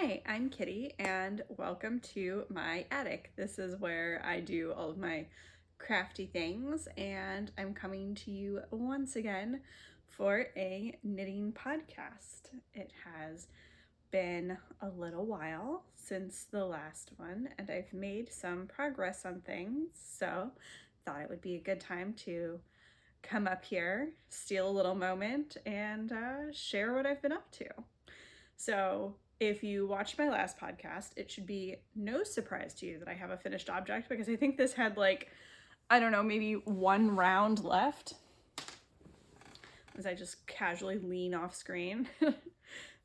Hi, I'm Kitty and welcome to my attic. This is where I do all of my crafty things, and I'm coming to you once again for a knitting podcast. It has been a little while since the last one and I've made some progress on things, so thought it would be a good time to come up here, steal a little moment, and share what I've been up to. So if you watched my last podcast, it should be no surprise to you that I have a finished object, because I think this had I don't know, maybe one round left as I just casually lean off screen.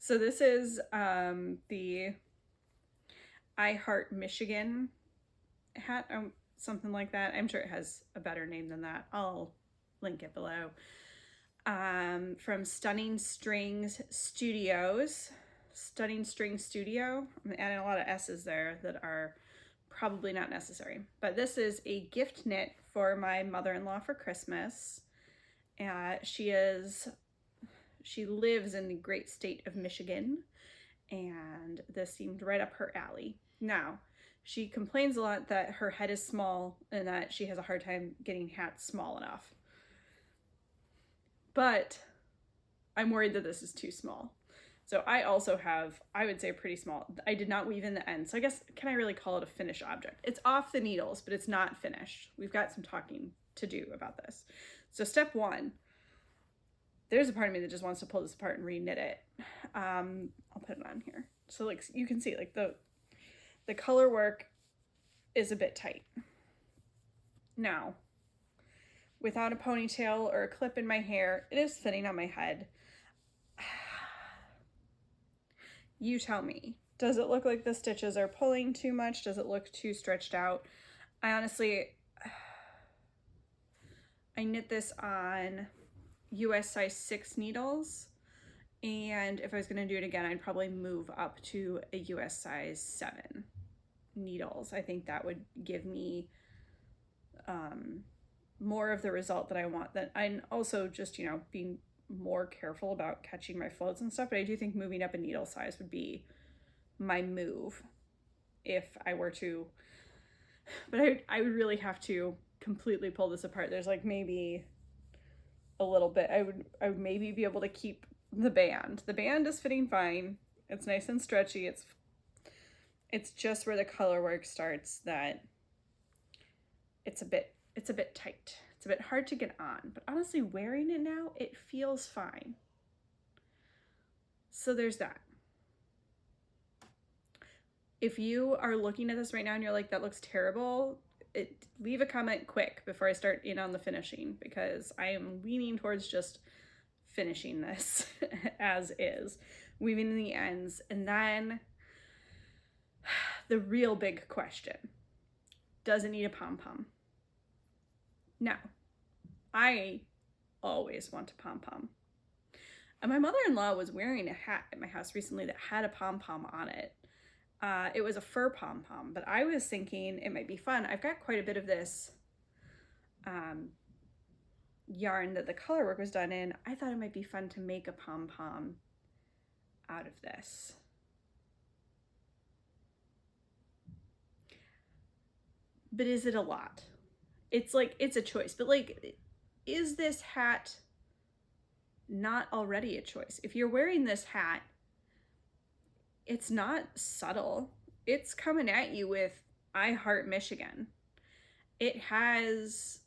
So this is the I Heart Michigan hat, something like that. I'm sure it has a better name than that. I'll link it below. From Stunning String Studio. I'm adding a lot of S's there that are probably not necessary. But this is a gift knit for my mother-in-law for Christmas. She lives in the great state of Michigan, and this seemed right up her alley. Now, she complains a lot that her head is small and that she has a hard time getting hats small enough. But I'm worried that this is too small. So I also have, I would say, pretty small. I did not weave in the end. So I guess, can I really call it a finished object? It's off the needles, but it's not finished. We've got some talking to do about this. So step one, there's a part of me that just wants to pull this apart and re-knit it. I'll put it on here. So you can see the color work is a bit tight. Now, without a ponytail or a clip in my hair, it is fitting on my head. You tell me, does it look like the stitches are pulling too much? Does it look too stretched out? I honestly, I knit this on US size 6 needles, and if I was going to do it again, I'd probably move up to a US size 7 needles. I think that would give me more of the result that I want. That I'm also just, being more careful about catching my floats and stuff, but I do think moving up a needle size would be my move if I were to, but I would really have to completely pull this apart. There's maybe a little bit, I would maybe be able to keep the band. The band is fitting fine. It's nice and stretchy. It's just where the color work starts that it's a bit tight. It's a bit hard to get on, but honestly, wearing it now, it feels fine. So there's that. If you are looking at this right now and you're like, that looks terrible, leave a comment quick before I start in on the finishing, because I am leaning towards just finishing this as is, weaving in the ends. And then the real big question, does it need a pom-pom? Now, I always want a pom-pom. And my mother-in-law was wearing a hat at my house recently that had a pom-pom on it. It was a fur pom-pom, but I was thinking it might be fun. I've got quite a bit of this yarn that the color work was done in. I thought it might be fun to make a pom-pom out of this. But is it a lot? It's a choice, but is this hat not already a choice? If you're wearing this hat, it's not subtle. It's coming at you with I Heart Michigan. It has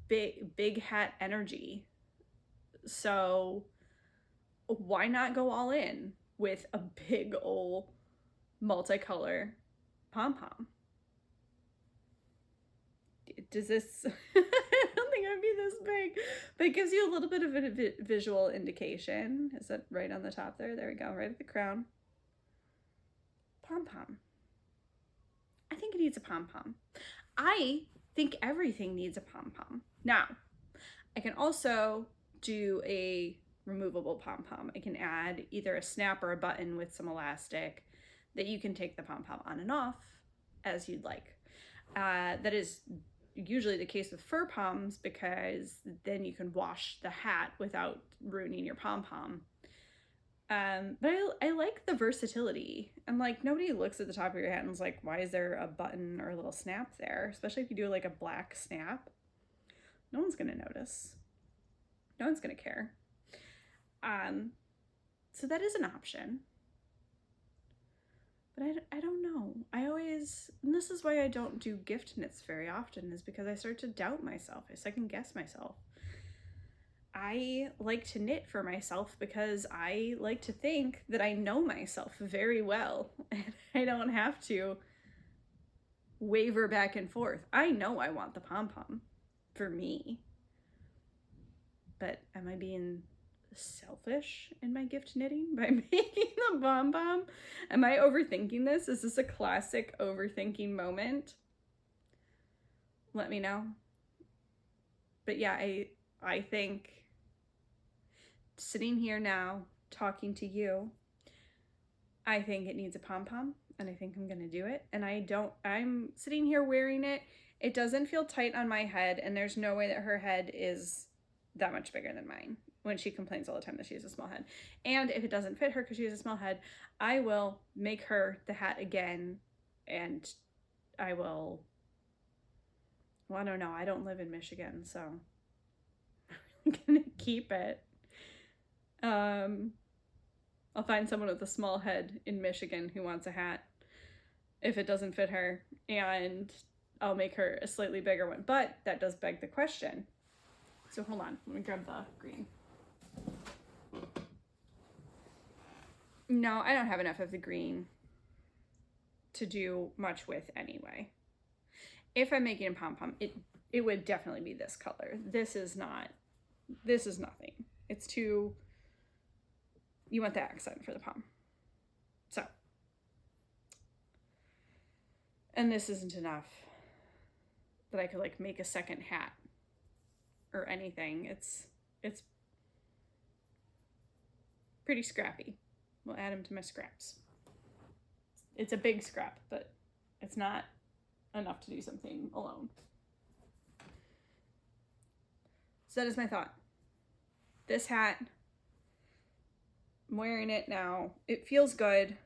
big hat energy. So why not go all in with a big old multicolor pom-pom? Does this, I don't think it would be this big, but it gives you a little bit of a visual indication. Is that right on the top there? There we go, right at the crown. Pom-pom. I think it needs a pom-pom. I think everything needs a pom-pom. Now, I can also do a removable pom-pom. I can add either a snap or a button with some elastic that you can take the pom-pom on and off as you'd like. That is usually the case with fur poms, because then you can wash the hat without ruining your pom-pom. But I like the versatility. And like, nobody looks at the top of your hat and is like, why is there a button or a little snap there? Especially if you do like a black snap. No one's gonna notice. No one's gonna care. So that is an option. But I don't know. And this is why I don't do gift knits very often, is because I start to doubt myself. I second guess myself. I like to knit for myself because I like to think that I know myself very well and I don't have to waver back and forth. I know I want the pom-pom for me, but am I being selfish in my gift knitting by making the pom-pom? Am I overthinking this? Is this a classic overthinking moment? Let me know. But yeah, I think sitting here now talking to you, I think it needs a pom-pom, and I think I'm gonna do it. And I'm sitting here wearing it. It doesn't feel tight on my head, and there's no way that her head is that much bigger than mine, when she complains all the time that she has a small head. And if it doesn't fit her because she has a small head, I will make her the hat again, and I will, well, I don't know. I don't live in Michigan, so I'm gonna keep it. I'll find someone with a small head in Michigan who wants a hat if it doesn't fit her, and I'll make her a slightly bigger one. But that does beg the question. So hold on, let me grab the green. No, I don't have enough of the green to do much with anyway. If I'm making a pom-pom, it would definitely be this color. This is nothing. It's too, you want the accent for the pom. So, and this isn't enough that I could like make a second hat or anything. It's pretty scrappy. We'll add them to my scraps. It's a big scrap, but it's not enough to do something alone. So that is my thought. This hat, I'm wearing it now. It feels good.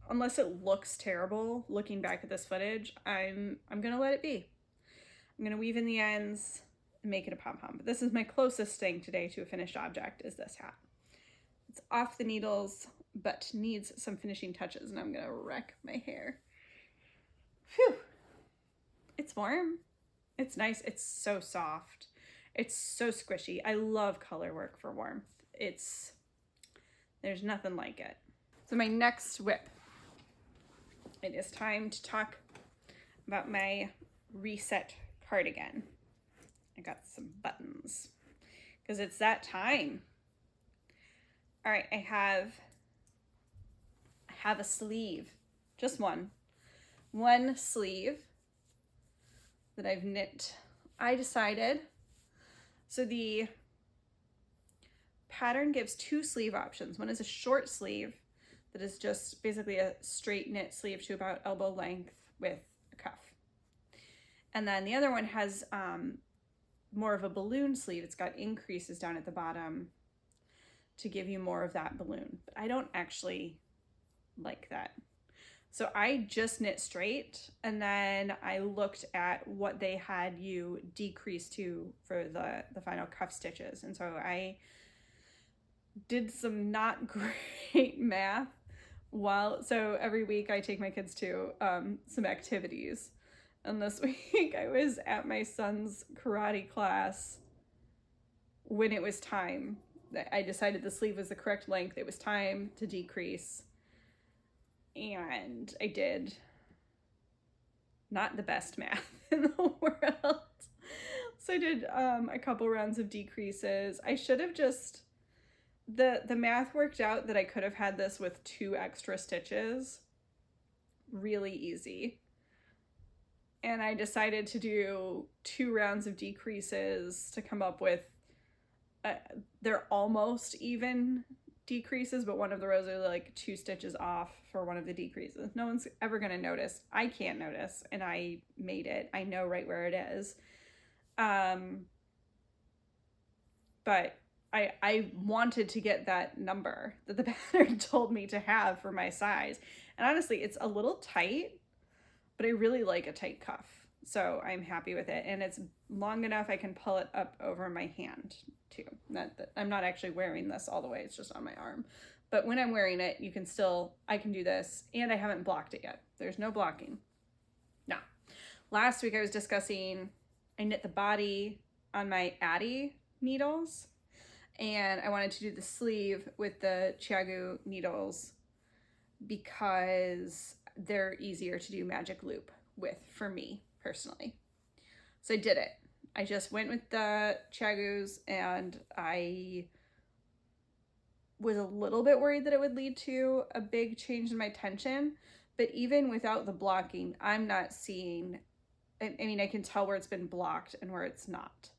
Unless it looks terrible looking back at this footage, I'm gonna let it be. I'm gonna weave in the ends and make it a pom-pom. But this is my closest thing today to a finished object, is this hat. It's off the needles, but needs some finishing touches, and I'm gonna wreck my hair. Phew. It's warm. It's nice. It's so soft. It's so squishy. I love color work for warmth. There's nothing like it. So my next whip, it is time to talk about my reset cardigan. I got some buttons because it's that time. All right, I have a sleeve, just one sleeve that I've knit. I decided, so the pattern gives two sleeve options. One is a short sleeve that is just basically a straight knit sleeve to about elbow length with a cuff. And then the other one has more of a balloon sleeve. It's got increases down at the bottom to give you more of that balloon. But I don't actually like that. So I just knit straight, and then I looked at what they had you decrease to for the final cuff stitches. And so I did some not great math so every week I take my kids to some activities. And this week I was at my son's karate class when it was time. I decided the sleeve was the correct length. It was time to decrease. And I did not the best math in the world. So I did a couple rounds of decreases. I should have just, the math worked out that I could have had this with 2 extra stitches. Really easy. And I decided to do 2 rounds of decreases to come up with, they're almost even decreases, but one of the rows are like 2 stitches off for one of the decreases. No one's ever gonna notice. I can't notice, and I made it. I know right where it is. But I wanted to get that number that the pattern told me to have for my size. And honestly, it's a little tight, but I really like a tight cuff. So I'm happy with it. And it's long enough I can pull it up over my hand too. I'm not actually wearing this all the way, it's just on my arm. But when I'm wearing it, I can do this, and I haven't blocked it yet. There's no blocking. Now, last week I was discussing, I knit the body on my Addy needles, and I wanted to do the sleeve with the Chiagu needles because they're easier to do magic loop with for me personally. So I did it. I just went with the Chiagus, and I was a little bit worried that it would lead to a big change in my tension, but even without the blocking, I'm not seeing, I mean, I can tell where it's been blocked and where it's not,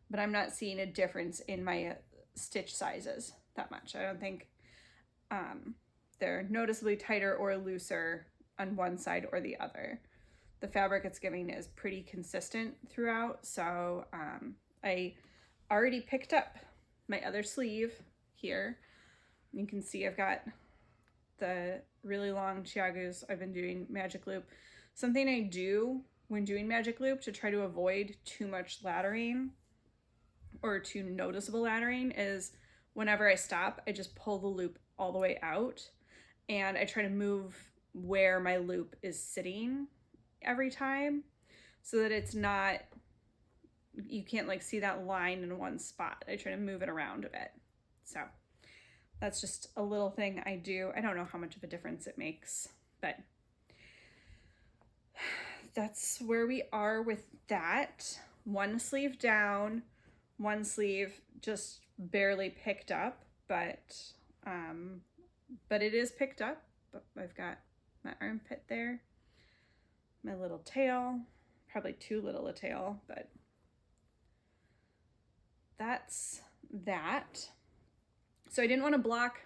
but I'm not seeing a difference in my stitch sizes that much. I don't think they're noticeably tighter or looser on one side or the other. The fabric it's giving is pretty consistent throughout, so I already picked up my other sleeve here. You can see I've got the really long Chiagus. I've been doing magic loop. Something I do when doing magic loop to try to avoid too much laddering or too noticeable laddering is whenever I stop, I just pull the loop all the way out, and I try to move where my loop is sitting every time so that it's not, you can't like see that line in one spot. I try to move it around a bit. So that's just a little thing I do. I don't know how much of a difference it makes, but that's where we are with that. One sleeve down, one sleeve just barely picked up, but it is picked up. But I've got my armpit there, my little tail, probably too little a tail, but that's that. So I didn't want to block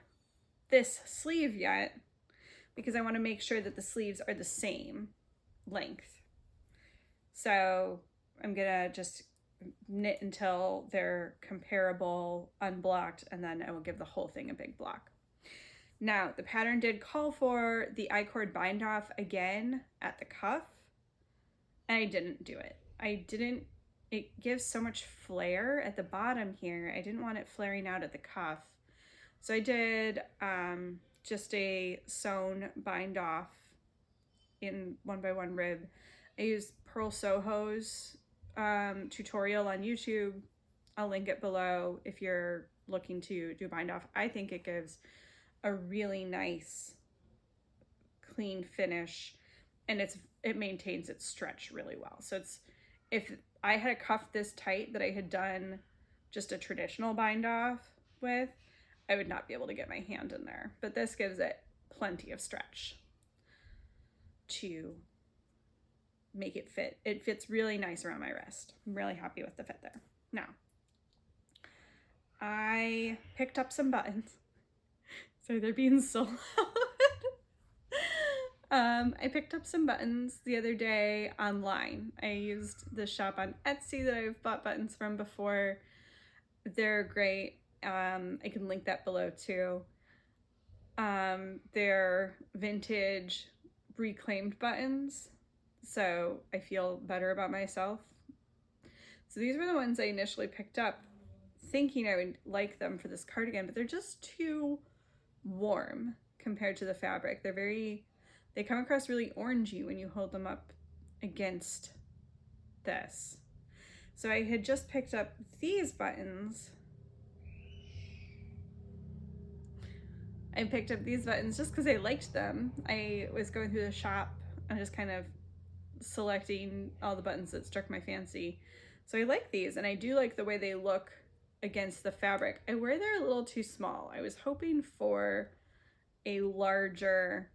this sleeve yet because I want to make sure that the sleeves are the same length. So I'm gonna just knit until they're comparable, unblocked, and then I will give the whole thing a big block. Now, the pattern did call for the I-cord bind off again at the cuff, and I didn't do it. It gives so much flare at the bottom here. I didn't want it flaring out at the cuff. So I did just a sewn bind off in 1x1 rib. I used Pearl Soho's tutorial on YouTube. I'll link it below if you're looking to do bind off. I think it gives a really nice clean finish, and it maintains its stretch really well. So if I had a cuff this tight that I had done just a traditional bind off with, I would not be able to get my hand in there, but this gives it plenty of stretch to make it fit. It fits really nice around my wrist. I'm really happy with the fit there. Now, I picked up some buttons. So they're being so loud. I picked up some buttons the other day online. I used the shop on Etsy that I've bought buttons from before. They're great. I can link that below too. They're vintage reclaimed buttons, so I feel better about myself. So these were the ones I initially picked up thinking I would like them for this cardigan, but they're just too warm compared to the fabric. They come across really orangey when you hold them up against this. So I had just picked up these buttons. I picked up these buttons just because I liked them. I was going through the shop and just kind of selecting all the buttons that struck my fancy. So I like these, and I do like the way they look against the fabric. I wear they're a little too small. I was hoping for a larger,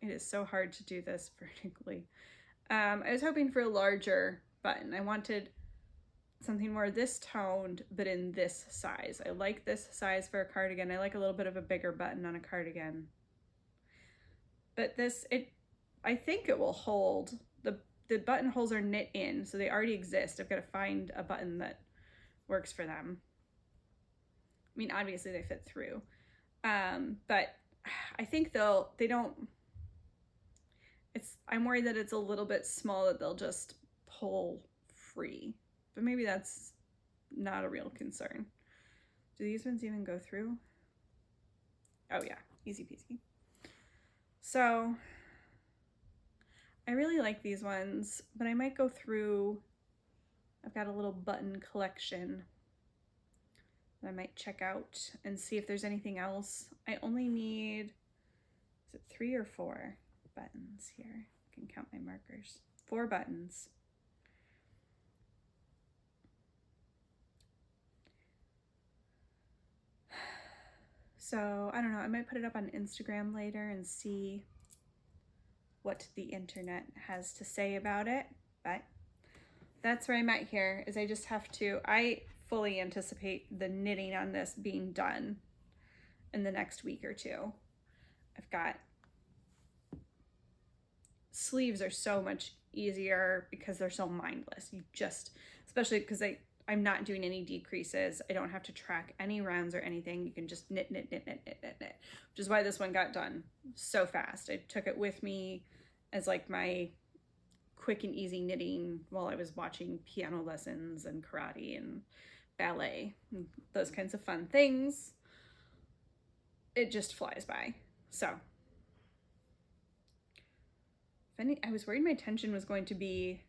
it is so hard to do this vertically. I was hoping for a larger button. I wanted something more this toned, but in this size. I like this size for a cardigan. I like a little bit of a bigger button on a cardigan. But I think it will hold. The buttonholes are knit in, so they already exist. I've got to find a button that works for them. I mean, obviously they fit through. But I think they don't, I'm worried that it's a little bit small that they'll just pull free. But maybe that's not a real concern. Do these ones even go through? Oh yeah, easy peasy. So I really like these ones, but I might go through, I've got a little button collection that I might check out and see if there's anything else. I only need, is it 3 or 4 buttons here? I can count my markers. 4 buttons. So I don't know, I might put it up on Instagram later and see what the internet has to say about it, but that's where I'm at here, is I just have to, I fully anticipate the knitting on this being done in the next week or 2. I've got, sleeves are so much easier because they're so mindless. You just, especially because I'm not doing any decreases. I don't have to track any rounds or anything. You can just knit, knit, knit, knit, knit, knit, knit, which is why this one got done so fast. I took it with me as like my quick and easy knitting while I was watching piano lessons and karate and ballet and those kinds of fun things. It just flies by. So I was worried my tension was going to be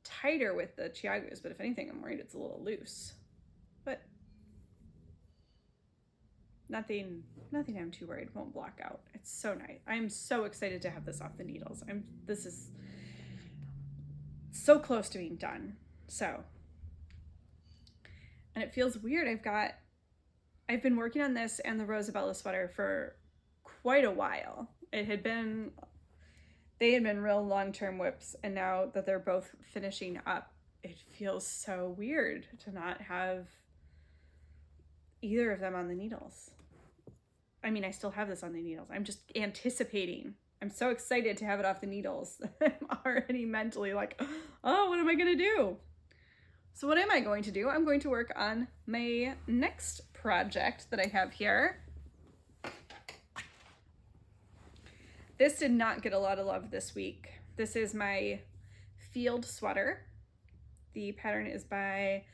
tighter with the Chiagos, but if anything, I'm worried it's a little loose. But nothing I'm too worried won't block out. It's so nice. I'm so excited to have this off the needles. This is so close to being done. So, and it feels weird. I've been working on this and the Rosabella sweater for quite a while. They had been real long-term whips, and now that they're both finishing up, it feels so weird to not have either of them on the needles. I mean, I still have this on the needles. I'm just anticipating. I'm so excited to have it off the needles. I'm already mentally like, oh, what am I gonna do? So what am I going to do? I'm going to work on my next project that I have here. This did not get a lot of love this week. This is my field sweater. The pattern is by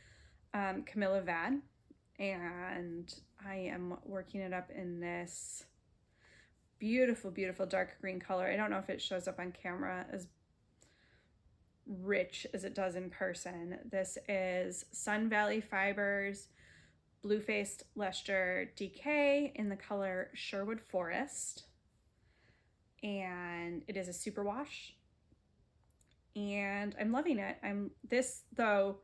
Camilla Vad, and I am working it up in this beautiful, beautiful dark green color. I don't know if it shows up on camera as rich as it does in person. This is Sun Valley Fibers Blue Faced Leicester DK in the color Sherwood Forest. And it is a superwash. And I'm loving it. This though,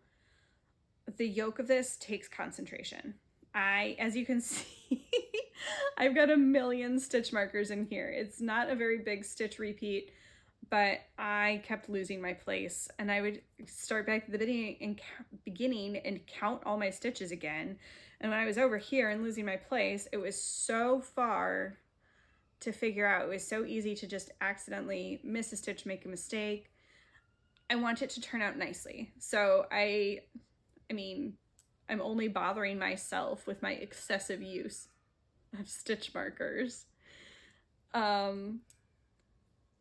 the yoke of this takes concentration. As you can see, I've got a million stitch markers in here. It's not a very big stitch repeat, but I kept losing my place, and I would start back at the beginning and count all my stitches again. And when I was over here and losing my place, it was so far to figure out. It was so easy to just accidentally miss a stitch, make a mistake. I want it to turn out nicely. So I mean, I'm only bothering myself with my excessive use of stitch markers.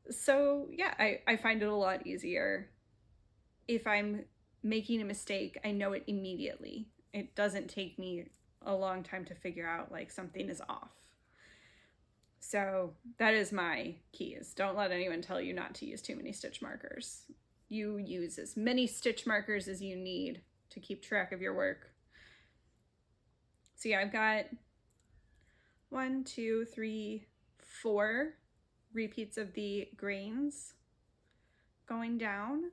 So yeah, I find it a lot easier. If I'm making a mistake, I know it immediately. It doesn't take me a long time to figure out like something is off. So that is my key, is don't let anyone tell you not to use too many stitch markers. You use as many stitch markers as you need to keep track of your work. So yeah, I've got 1, 2, 3, 4 repeats of the grains going down.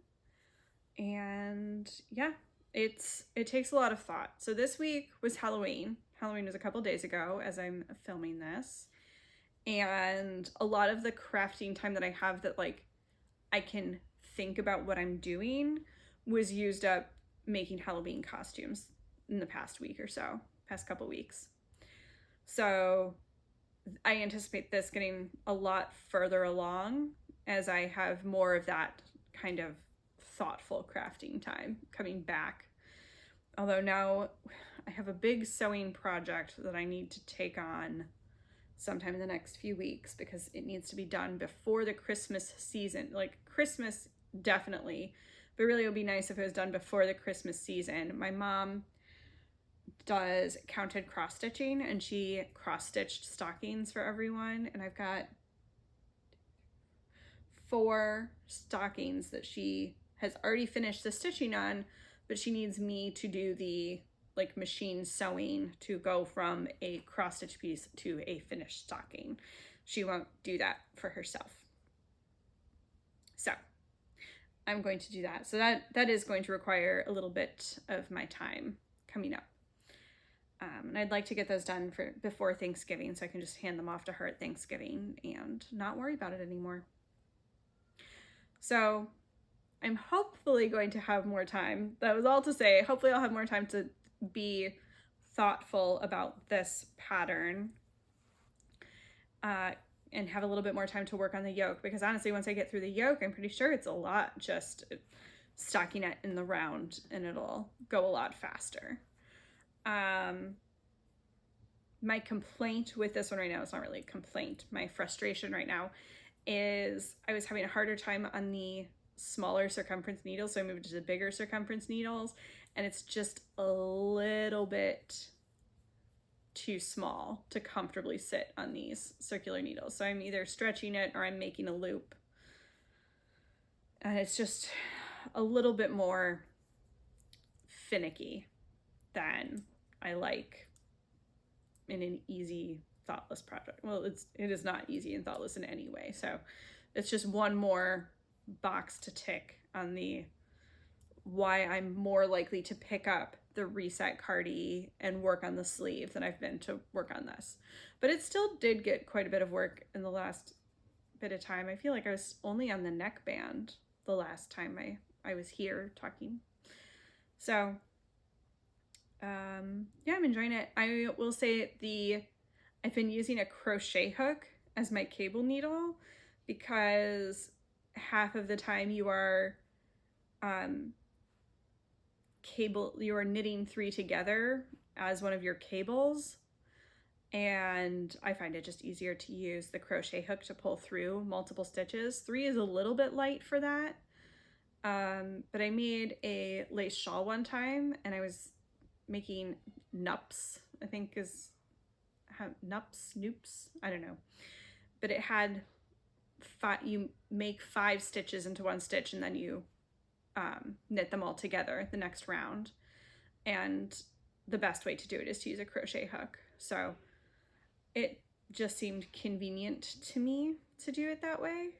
And yeah, it takes a lot of thought. So this week was Halloween. Halloween was a couple days ago as I'm filming this. And a lot of the crafting time that I have that like I can think about what I'm doing was used up making Halloween costumes in the past week or so, past couple weeks. So I anticipate this getting a lot further along as I have more of that kind of thoughtful crafting time coming back. Although now I have a big sewing project that I need to take on sometime in the next few weeks because it needs to be done before the Christmas season. Like Christmas, definitely, but really it would be nice if it was done before the Christmas season. My mom does counted cross stitching and she cross stitched stockings for everyone, and I've got 4 stockings that she has already finished the stitching on, but she needs me to do the like machine sewing to go from a cross stitch piece to a finished stocking. She won't do that for herself. So I'm going to do that. So that is going to require a little bit of my time coming up. And I'd like to get those done before Thanksgiving so I can just hand them off to her at Thanksgiving and not worry about it anymore. So I'm hopefully going to have more time. That was all to say. Hopefully I'll have more time to be thoughtful about this pattern and have a little bit more time to work on the yoke, because honestly, once I get through the yoke, I'm pretty sure it's a lot just stocking it in the round and it'll go a lot faster. My complaint with this one right now, it's not really a complaint, my frustration right now is I was having a harder time on the smaller circumference needles, so I moved to the bigger circumference needles, and it's just a little bit too small to comfortably sit on these circular needles. So I'm either stretching it or I'm making a loop, and it's just a little bit more finicky than I like in an easy, thoughtless project. Well, it is not easy and thoughtless in any way. So it's just one more box to tick on the why I'm more likely to pick up the reset cardie and work on the sleeve than I've been to work on this. But it still did get quite a bit of work in the last bit of time. I feel like I was only on the neckband the last time I was here talking. So yeah, I'm enjoying it. I will say I've been using a crochet hook as my cable needle because half of the time you are knitting 3 together as one of your cables, and I find it just easier to use the crochet hook to pull through multiple stitches. 3 is a little bit light for that, but I made a lace shawl one time and I was making nups, I think is noops, I don't know, but it had you make 5 stitches into one stitch and then you knit them all together the next round, and the best way to do it is to use a crochet hook. So it just seemed convenient to me to do it that way,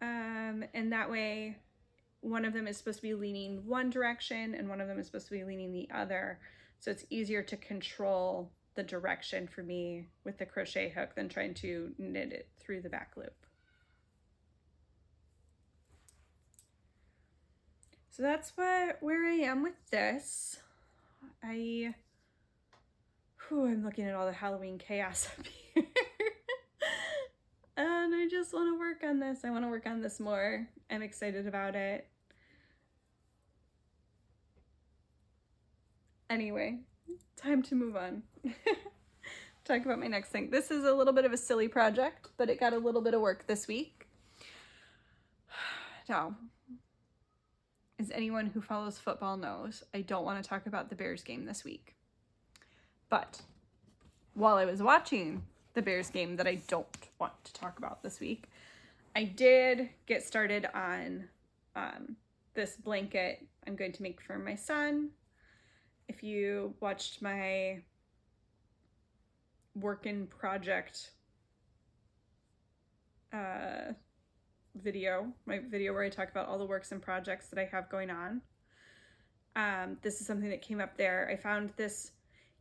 and that way one of them is supposed to be leaning one direction and one of them is supposed to be leaning the other, so it's easier to control the direction for me with the crochet hook than trying to knit it through the back loop. So that's where I am with this. I'm looking at all the Halloween chaos up here. And I just want to work on this. I want to work on this more. I'm excited about it. Anyway, time to move on. Talk about my next thing. This is a little bit of a silly project, but it got a little bit of work this week. Now, as anyone who follows football knows, I don't want to talk about the Bears game this week. But while I was watching the Bears game that I don't want to talk about this week, I did get started on this blanket I'm going to make for my son. If you watched my work in project video, my video where I talk about all the works and projects that I have going on, this is something that came up there. I found this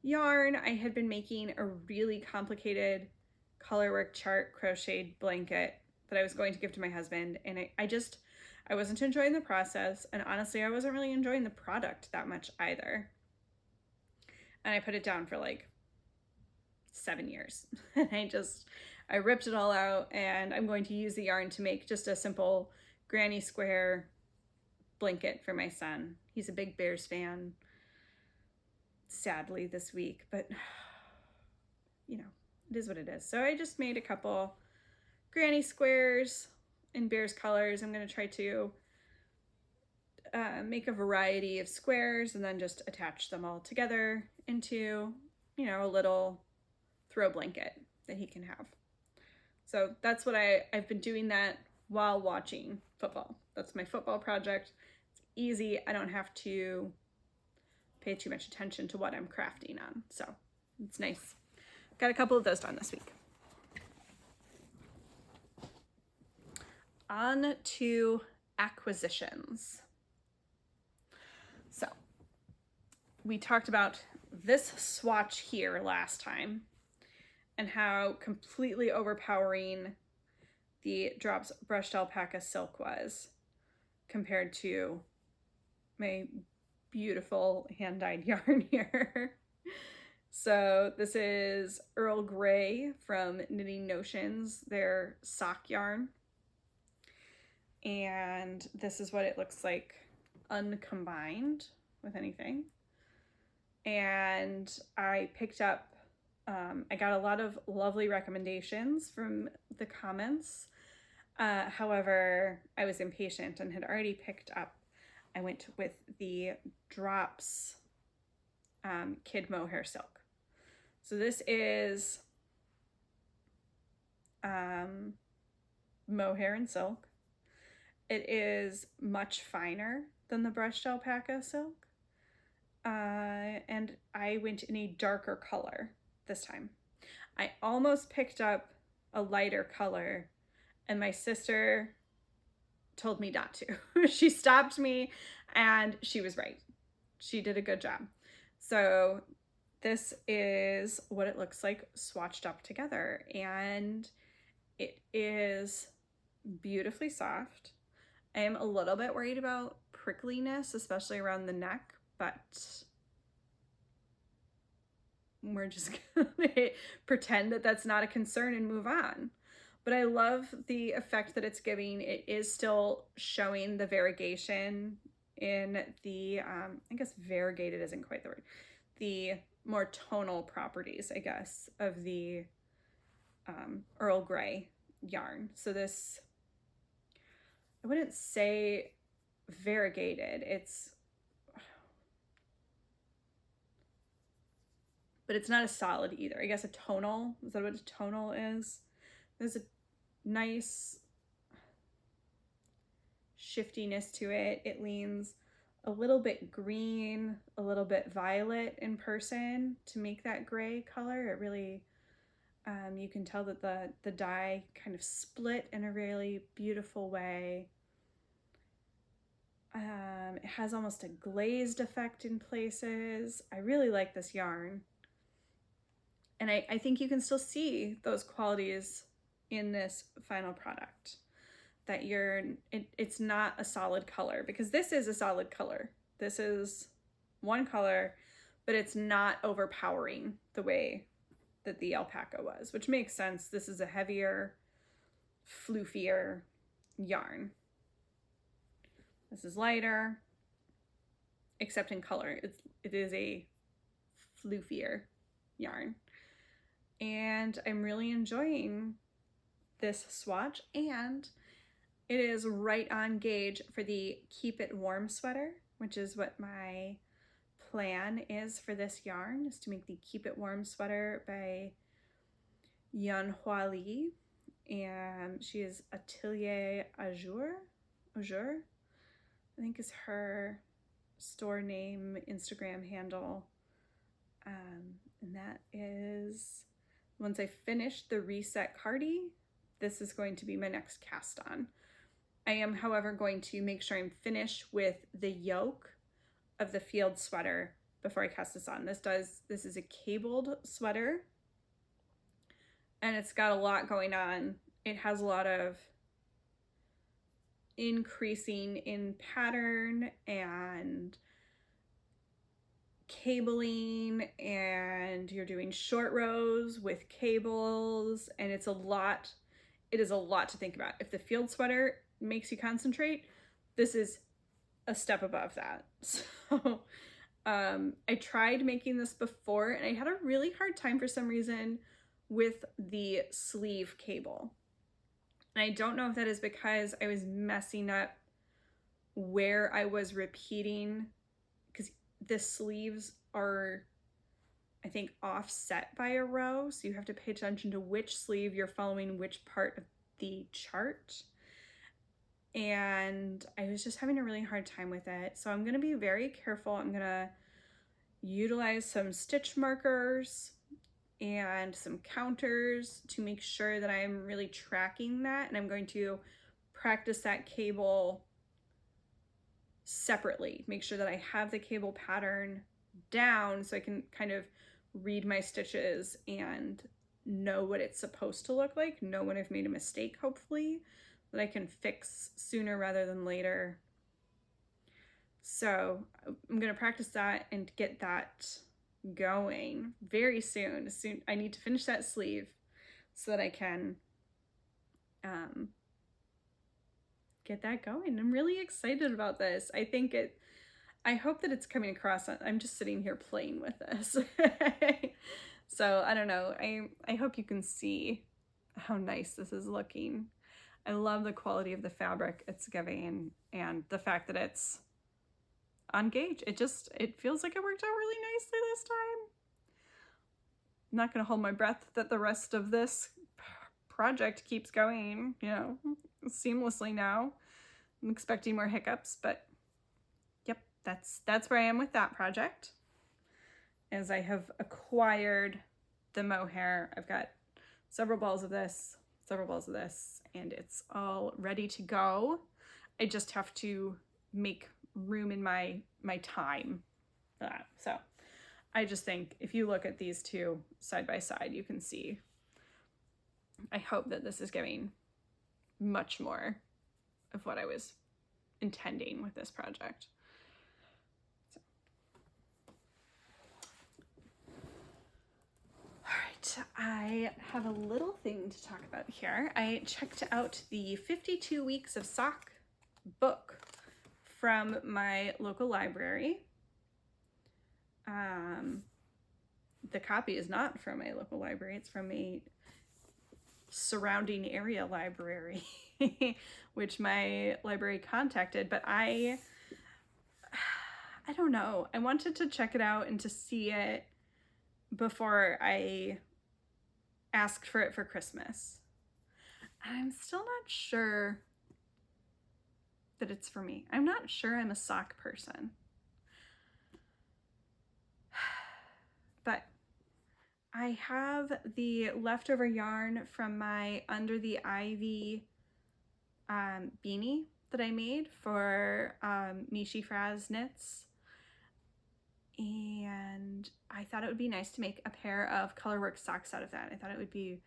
yarn. I had been making a really complicated colorwork chart crocheted blanket that I was going to give to my husband, and I wasn't enjoying the process, and honestly I wasn't really enjoying the product that much either, and I put it down for like 7 years. And I ripped it all out, and I'm going to use the yarn to make just a simple granny square blanket for my son. He's a big Bears fan. sadly this week, but you know, it is what it is. So I just made a couple granny squares in Bear's colors. I'm going to try to make a variety of squares and then just attach them all together into, you know, a little throw blanket that he can have. So that's what I've been doing that while watching football. That's my football project. It's easy. I don't have to pay too much attention to what I'm crafting on. So it's nice. Got a couple of those done this week. On to acquisitions. So we talked about this swatch here last time and how completely overpowering the Drops Brushed Alpaca Silk was compared to my beautiful hand-dyed yarn here. So this is Earl Grey from Knitting Notions, their sock yarn. And this is what it looks like uncombined with anything. And I picked up, I got a lot of lovely recommendations from the comments. However, I was impatient and had already picked up. I went with the Drops Kid Mohair Silk. So this is mohair and silk. It is much finer than the brushed alpaca silk. And I went in a darker color this time. I almost picked up a lighter color and my sister told me not to. She stopped me and she was right. She did a good job. So this is what it looks like swatched up together, and it is beautifully soft. I am a little bit worried about prickliness, especially around the neck, but we're just gonna pretend that that's not a concern and move on. But I love the effect that it's giving. It is still showing the variegation in the, I guess variegated isn't quite the word, the more tonal properties, I guess, of the Earl Grey yarn. So this, I wouldn't say variegated, but it's not a solid either. I guess a tonal, is that what a tonal is? There's a nice shiftiness to it. It leans a little bit green, a little bit violet in person to make that gray color. It really, you can tell that the dye kind of split in a really beautiful way. It has almost a glazed effect in places. I really like this yarn. And I think you can still see those qualities in this final product. That it's not a solid color, because this is a solid color. This is one color, but it's not overpowering the way that the alpaca was, which makes sense. This is a heavier, floofier yarn. This is lighter, except in color. It is a floofier yarn. And I'm really enjoying this swatch, and it is right on gauge for the Keep It Warm sweater, which is what my plan is for this yarn, is to make the Keep It Warm sweater by Yun Hua Li. And she is Atelier Azur, I think is her store name, Instagram handle. And that is, once I finish the Reset Cardi, this is going to be my next cast on. I am, however, going to make sure I'm finished with the yoke of the field sweater before I cast this on. This is a cabled sweater, and it's got a lot going on. It has a lot of increasing in pattern and cabling, and you're doing short rows with cables, and it is a lot to think about. If the field sweater makes you concentrate, this is a step above that. So I tried making this before and I had a really hard time for some reason with the sleeve cable. And I don't know if that is because I was messing up where I was repeating, because the sleeves are, I think, offset by a row. So you have to pay attention to which sleeve you're following which part of the chart. And I was just having a really hard time with it. So I'm going to be very careful. I'm going to utilize some stitch markers and some counters to make sure that I'm really tracking that. And I'm going to practice that cable separately, make sure that I have the cable pattern down so I can kind of read my stitches and know what it's supposed to look like, know when I've made a mistake, hopefully, that I can fix sooner rather than later. So I'm going to practice that and get that going very soon. I need to finish that sleeve so that I can get that going. I'm really excited about this. I hope that it's coming across. I'm just sitting here playing with this. So I don't know. I hope you can see how nice this is looking. I love the quality of the fabric it's giving and the fact that it's on gauge. It feels like it worked out really nicely this time. I'm not going to hold my breath that the rest of this project keeps going, seamlessly now. I'm expecting more hiccups, but yep, that's where I am with that project. As I have acquired the mohair, I've got several balls of this, and it's all ready to go. I just have to make room in my time for that. So I just think if you look at these two side by side, you can see, I hope that this is giving much more of what I was intending with this project. So. All right, I have a little thing to talk about here. I checked out the 52 Weeks of Sock book from my local library. The copy is not from my local library, it's from a surrounding area library, which my library contacted, but I don't know. I wanted to check it out and to see it before I asked for it for Christmas. I'm still not sure that it's for me. I'm not sure I'm a sock person. But I have the leftover yarn from my Under the Ivy beanie that I made for Mishi Fraz Knits. And I thought it would be nice to make a pair of colorwork socks out of that. I thought it would be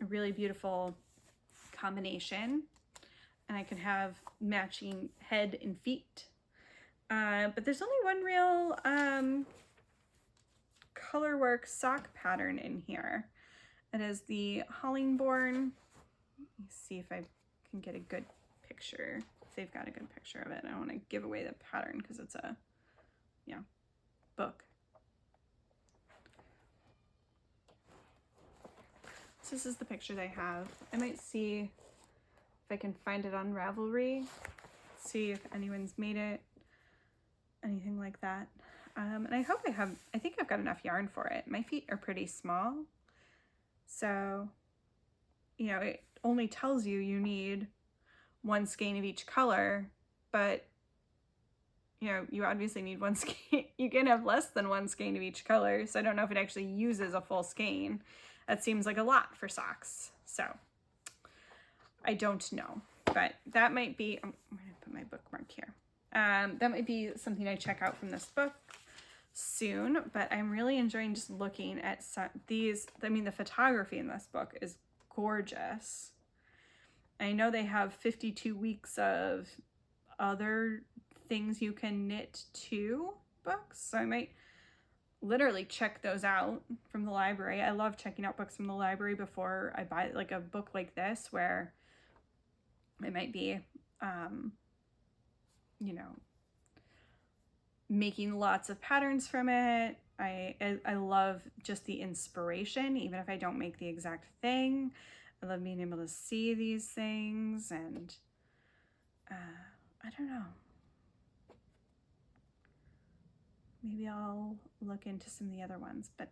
a really beautiful combination. And I can have matching head and feet. But there's only one real colorwork sock pattern in here. It is the Hollingbourne. Let me see if I can get a good picture. If they've got a good picture of it. I don't want to give away the pattern because it's a, book. So this is the picture they have. I might see if I can find it on Ravelry. See if anyone's made it. Anything like that. And I think I've got enough yarn for it. My feet are pretty small. So, it only tells you need one skein of each color, but you obviously need one skein. You can have less than one skein of each color. So I don't know if it actually uses a full skein. That seems like a lot for socks. So I don't know, but that might be, I'm going to put my bookmark here. That might be something I check out from this book soon, but I'm really enjoying just looking at these. I mean, the photography in this book is gorgeous. I know they have 52 weeks of other things you can knit too books, so I might literally check those out from the library. I love checking out books from the library before I buy like a book like this, where it might be making lots of patterns from it. I love just the inspiration, even if I don't make the exact thing. I love being able to see these things, and I don't know. Maybe I'll look into some of the other ones, but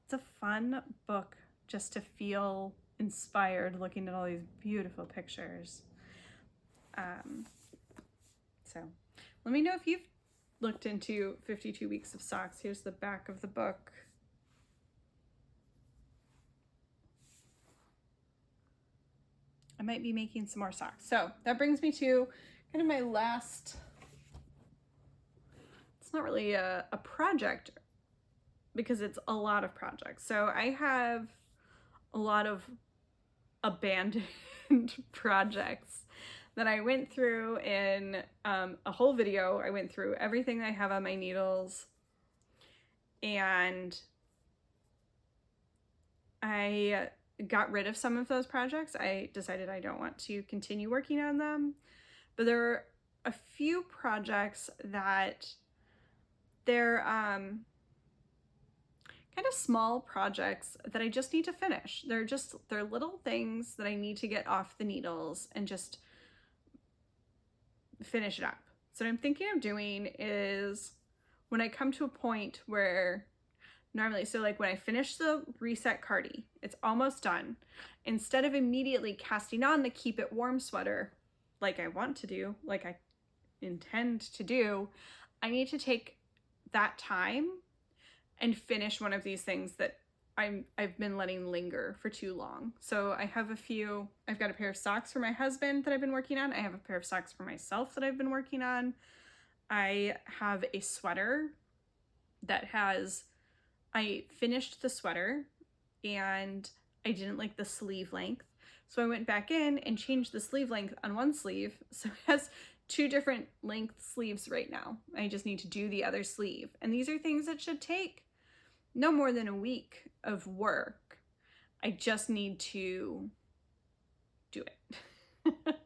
it's a fun book just to feel inspired looking at all these beautiful pictures. So let me know if you've looked into 52 Weeks of Socks. Here's the back of the book. I might be making some more socks. So that brings me to kind of my last, it's not really a project because it's a lot of projects. So I have a lot of abandoned projects that I went through in a whole video. I went through everything I have on my needles, and I got rid of some of those projects. I decided I don't want to continue working on them, but there are a few projects that they're kind of small projects that I just need to finish. They're little things that I need to get off the needles and just finish it up. So what I'm thinking of doing is when I come to a point where normally, so like when I finish the reset cardi, it's almost done. Instead of immediately casting on the keep it warm sweater, like I want to do, like I intend to do, I need to take that time and finish one of these things that I've been letting linger for too long. So I've got a pair of socks for my husband that I've been working on. I have a pair of socks for myself that I've been working on. I have a sweater that I finished the sweater and I didn't like the sleeve length. So I went back in and changed the sleeve length on one sleeve. So it has 2 different length sleeves right now. I just need to do the other sleeve. And these are things that should take no more than a week of work. I just need to do it.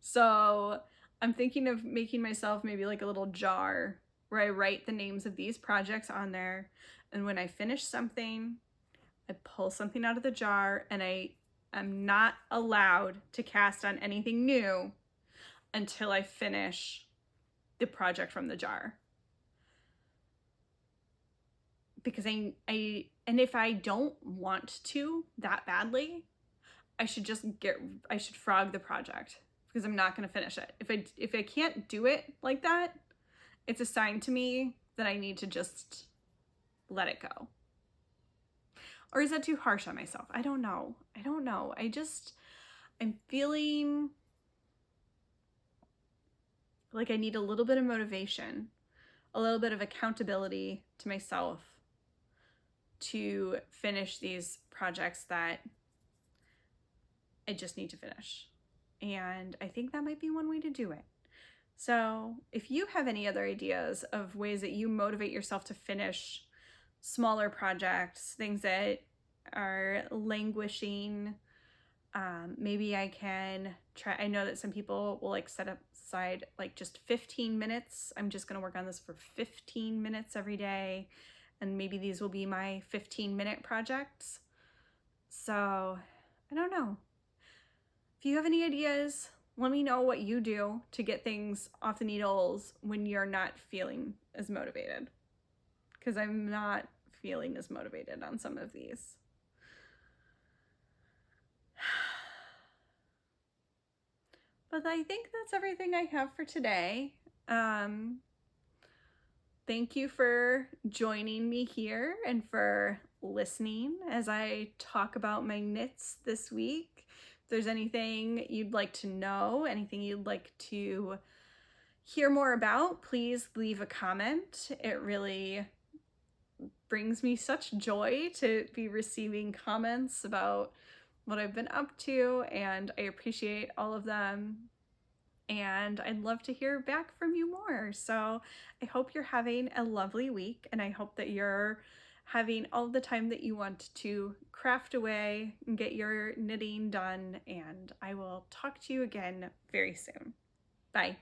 So I'm thinking of making myself maybe like a little jar where I write the names of these projects on there. And when I finish something, I pull something out of the jar, and I'm not allowed to cast on anything new until I finish the project from the jar. Because and if I don't want to that badly, I should frog the project because I'm not going to finish it. If I can't do it like that, it's a sign to me that I need to just let it go. Or is that too harsh on myself? I don't know. I'm feeling like I need a little bit of motivation, a little bit of accountability to myself to finish these projects that I just need to finish. And I think that might be one way to do it. So if you have any other ideas of ways that you motivate yourself to finish smaller projects, things that are languishing, maybe I can try. I know that some people will like set aside like just 15 minutes. I'm just going to work on this for 15 minutes every day. And maybe these will be my 15-minute projects. So I don't know. If you have any ideas, let me know what you do to get things off the needles when you're not feeling as motivated. Because I'm not feeling as motivated on some of these. But I think that's everything I have for today. Thank you for joining me here and for listening as I talk about my knits this week. If there's anything you'd like to know, anything you'd like to hear more about, please leave a comment. It really brings me such joy to be receiving comments about what I've been up to, and I appreciate all of them. And I'd love to hear back from you more. So I hope you're having a lovely week, and I hope that you're having all the time that you want to craft away and get your knitting done. And I will talk to you again very soon. Bye.